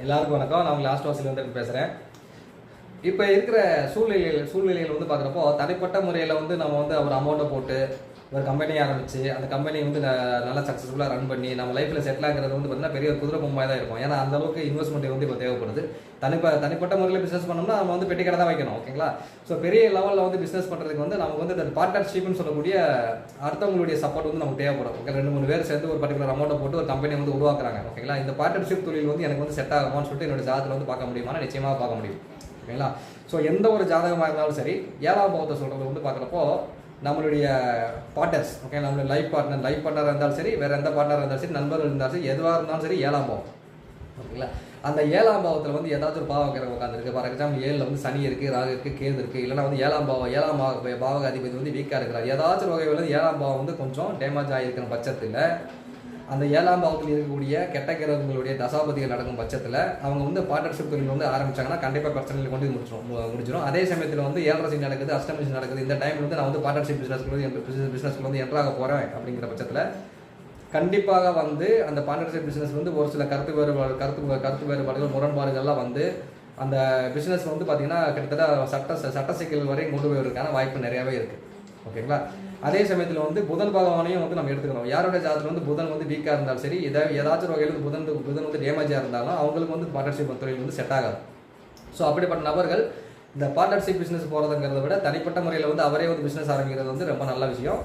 எல்லாருக்கும் வணக்கம். நான் உங்கள் லாஸ்ட் வாசில் வந்து பேசுகிறேன். இப்போ இருக்கிற சூழ்நிலையில் வந்து பார்க்குறப்போ தனிப்பட்ட முறையில் வந்து நம்ம வந்து ஒரு அமௌண்ட்டை போட்டு ஒரு கம்பெனி ஆரம்பித்து அந்த கம்பெனி வந்து நல்லா சக்ஸஸ்ஃபுல்லாக ரன் பண்ணி நம்ம லைஃப்பில் செட்டில் ஆகிறது வந்து பார்த்திங்கன்னா பெரிய ஒரு குதிரை பொம்மையாக தான் இருக்கும். ஏன்னா அந்தளவுக்கு இன்வெஸ்ட்மெண்ட் வந்து இப்போ தேவைப்படுது. தனிப்பட்ட முறையில் பிஸ்னஸ் பண்ணோம்னா நம்ம வந்து பெட்டி கடை தான் வைக்கணும். ஓகேங்களா? ஸோ பெரிய லெவலில் வந்து பிஸ்னஸ் பண்ணுறதுக்கு வந்து நமக்கு வந்து இந்த பார்ட்னர்ஷிப்னு சொல்லக்கூடிய அடுத்தவங்களுடைய சப்போர்ட் வந்து நமக்கு தேவைப்படும். ஓகே, 2-3 பேர் சேர்ந்து ஒரு பர்டிகுலர் அமௌண்ட்டை போட்டு ஒரு கம்பெனி வந்து உருவாக்குறாங்க. ஓகேங்களா? இந்த பார்ட்னர்ஷிப் தொழில் வந்து எனக்கு வந்து செட் ஆகுமான்னு சொல்லிட்டு என்னோட ஜாதகத்தில் வந்து பார்க்க முடியுமா? நிச்சயமாக பார்க்க முடியும். ஓகேங்களா? ஸோ எந்த ஒரு ஜாதகமாக இருந்தாலும் சரி, 7ஆம் பாவத்தை சொல்கிறது வந்து பார்க்குறப்போ நம்மளுடைய பார்ட்னர்ஸ், ஓகே, நம்மளுடைய லைஃப் பார்ட்னராக இருந்தாலும் சரி, வேறு எந்த பார்ட்னராக இருந்தாலும் சரி, நண்பர்கள் இருந்தாலும் சரி, எதுவாக இருந்தாலும் சரி 7ஆம் பாவம். ஓகேங்களா? அந்த 7ஆம் பாவத்தில் வந்து ஏதாச்சும் ஒரு பாவகிரகம் உட்காந்துருக்கு. ஃபார் எக்ஸாம்பிள் 7ல் வந்து சனி இருக்குது, ராகு இருக்குது, கேது இருக்குது. இல்லைனா வந்து 7ஆம் பாவக அதிபதி வந்து வீக்காக இருக்கிறார். ஏதாச்சும் வகையில் வந்து 7ஆம் பாவம் வந்து கொஞ்சம் டேமேஜ் ஆகியிருக்கிற பட்சத்தில் அந்த 7ஆம் பாவத்தில் இருக்கக்கூடிய கெட்ட கிரகங்களுடைய தசாபதிகள் நடக்கும் பட்சத்தில் அவங்க வந்து பார்ட்னர்ஷிப் தொழில் வந்து ஆரம்பிச்சாங்கன்னா கண்டிப்பாக பிரச்சனைகள் கொண்டு முடிச்சிடும். அதே சமயத்தில் வந்து 7.5 நடக்குது, அஷ்டமி நடக்குது. இந்த டைமில் வந்து நான் வந்து பார்ட்னர்ஷிப் பிஸ்னஸ்க்கு வந்து என்ட்ராக போகிறேன் அப்படிங்கிற பட்சத்தில் கண்டிப்பாக வந்து அந்த பார்ட்னர்ஷிப் பிஸ்னஸ் வந்து ஒரு சில கருத்து வேறுபாடுகள், முரண்பாடுகள்லாம் வந்து அந்த பிஸ்னஸ் வந்து பார்த்திங்கன்னா கிட்டத்தட்ட சட்ட சிக்கல் வரையும் கொண்டு போயிருக்கான வாய்ப்பு நிறையாவே இருக்குது. ஓகேங்களா? அதே சமயத்தில் வந்து புதன் பகவானையும் வந்து நம்ம எடுத்துக்கணும். யாரோட ஜாதத்தில் வந்து புதன் வந்து வீக்காக இருந்தாலும் சரி, ஏதாச்சும் வகையில் வந்து புதன் வந்து டேமேஜாக இருந்தாலும் அவங்களுக்கு வந்து பார்ட்னர்ஷிப் தொழில் வந்து செட் ஆகாது. ஸோ அப்படிப்பட்ட நபர்கள் இந்த பார்ட்னர்ஷிப் பிஸ்னஸ் போகிறதுங்கிறத விட தனிப்பட்ட முறையில் வந்து அவரே வந்து பிஸ்னஸ் ஆரம்பிக்கிறது வந்து ரொம்ப நல்ல விஷயம்.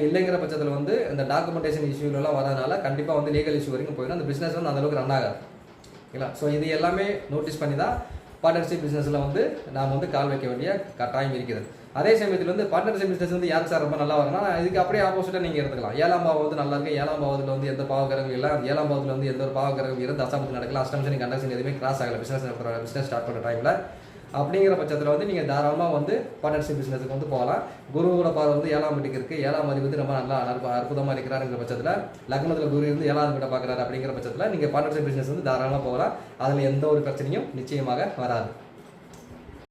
இல்லைங்கிற பட்சத்தில் வந்து இந்த டாக்குமெண்டேஷன் இஷ்யூலாம் வரதுனால கண்டிப்பாக வந்து லீகல் இஷ்யூ வரைக்கும் போயிடும். அந்த பிஸ்னஸ் வந்து அந்தளவுக்கு ரன் ஆகாது. ஓகேங்களா? ஸோ இது எல்லாமே நோட்டீஸ் பண்ணி தான் பார்ட்னர்ஷிப் பிஸ்னஸில் வந்து நாம் வந்து கால் வைக்க வேண்டிய கட்டாயம் இருக்கிறது. அதே சமயத்தில் வந்து பார்ட்னர்ஷிப் பிஸ்னஸ் வந்து யாருக்கு சார் ரொம்ப நல்லா வரும்னா, இதுக்கு அப்படியே ஆப்போசிட்டாக நீங்கள் எடுத்துக்கலாம். 7ஆம் பாவம் வந்து நல்லா இருக்கு. 7ஆம் பாவத்தில் வந்து எந்த பாவகிரகம் இல்லை. 7ஆம் பாவத்தில் வந்து எந்த ஒரு பாவகிரகம் இருந்து அசாமத்தில் நடக்கல, அஷ்டமசனி கண்டசனி எதுவுமே கிராஸ் ஆகலை பிஸ்னஸ் ஸ்டார்ட் பண்ணுற டைமில். அப்படிங்கிற பட்சத்தில் வந்து நீங்கள் தாராளமாக வந்து பார்ட்னர்ஷிப் பிஸ்னஸுக்கு வந்து போகலாம். குருவோட பார்வை வந்து 7ஆம் வீட்டுக்கு இருக்குது. 7ஆம் அதிபதி ரொம்ப நல்லா அற்புதமாக இருக்கிறாருங்கிற பட்சத்தில் லக்னத்தில் குரு இருந்து 7ஆம் வீட்டை பார்க்குறாரு. அப்படிங்கிற பட்சத்தில் நீங்கள் பார்ட்னர்ஷிப் பிஸ்னஸ் வந்து தாராளமாக போகலாம். அதில் எந்த ஒரு பிரச்சனையும் நிச்சயமாக வராது.